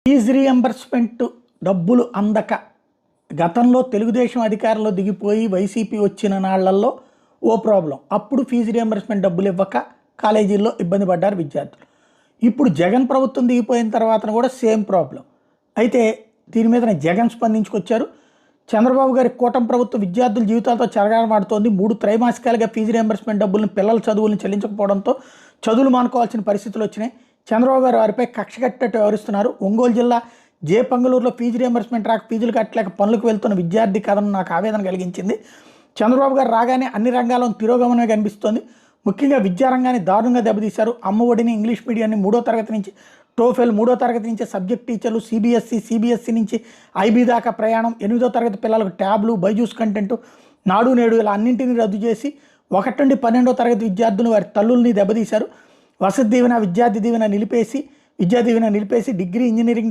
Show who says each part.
Speaker 1: Fee reimbursement డబ్బులు అందక గతంలో తెలుగుదేశం అధికారంలో దిగిపోయి వైసీపీ వచ్చిన నాళ్లలో ఓ ప్రాబ్లం. అప్పుడు ఫీజు రీఎంబర్స్మెంట్ డబ్బులు ఇవ్వక కాలేజీల్లో ఇబ్బంది పడ్డారు విద్యార్థులు. ఇప్పుడు జగన్ ప్రభుత్వం దిగిపోయిన తర్వాత కూడా సేమ్ ప్రాబ్లం. అయితే దీని మీద జగన్ స్పందించుకొచ్చారు. చంద్రబాబు గారి కూటమి ప్రభుత్వం విద్యార్థుల జీవితాలతో చెలగాటమాడుతోంది. 3 త్రైమాసికాలుగా ఫీజు రీఎంబర్స్మెంట్ డబ్బులను పిల్లల చదువులను చెల్లించకపోవడంతో చదువులు మానుకోవాల్సిన పరిస్థితులు వచ్చినాయి. చంద్రబాబు గారు వారిపై కక్ష కట్టినట్టు వ్యవహరిస్తున్నారు. ఒంగోలు జిల్లా జేపంగళూరులో ఫీజు రీఎంబర్స్మెంట్ రాక ఫీజులు కట్టలేక పనులకు వెళ్తున్న విద్యార్థి కథను నాకు ఆవేదన కలిగించింది. చంద్రబాబు గారు రాగానే అన్ని రంగాల్లో తిరోగమనమే కనిపిస్తోంది. ముఖ్యంగా విద్యారంగాన్ని దారుణంగా దెబ్బతీశారు. అమ్మ ఒడిని, ఇంగ్లీష్ మీడియాన్ని 3వ తరగతి నుంచి, టోఫెల్ 3వ తరగతి నుంచి సబ్జెక్ట్ టీచర్లు, సిబిఎస్ఈ నుంచి ఐబీ దాకా ప్రయాణం, 8వ తరగతి పిల్లలకు ట్యాబ్లు, బైజూస్ కంటెంట్, నాడు నేడు ఇలా అన్నింటినీ రద్దు చేసి 1 నుండి 12వ తరగతి విద్యార్థులు వారి తల్లుల్ని దెబ్బతీశారు. Vasathi Deevena, Vidya Deevena నిలిపేసి degree, engineering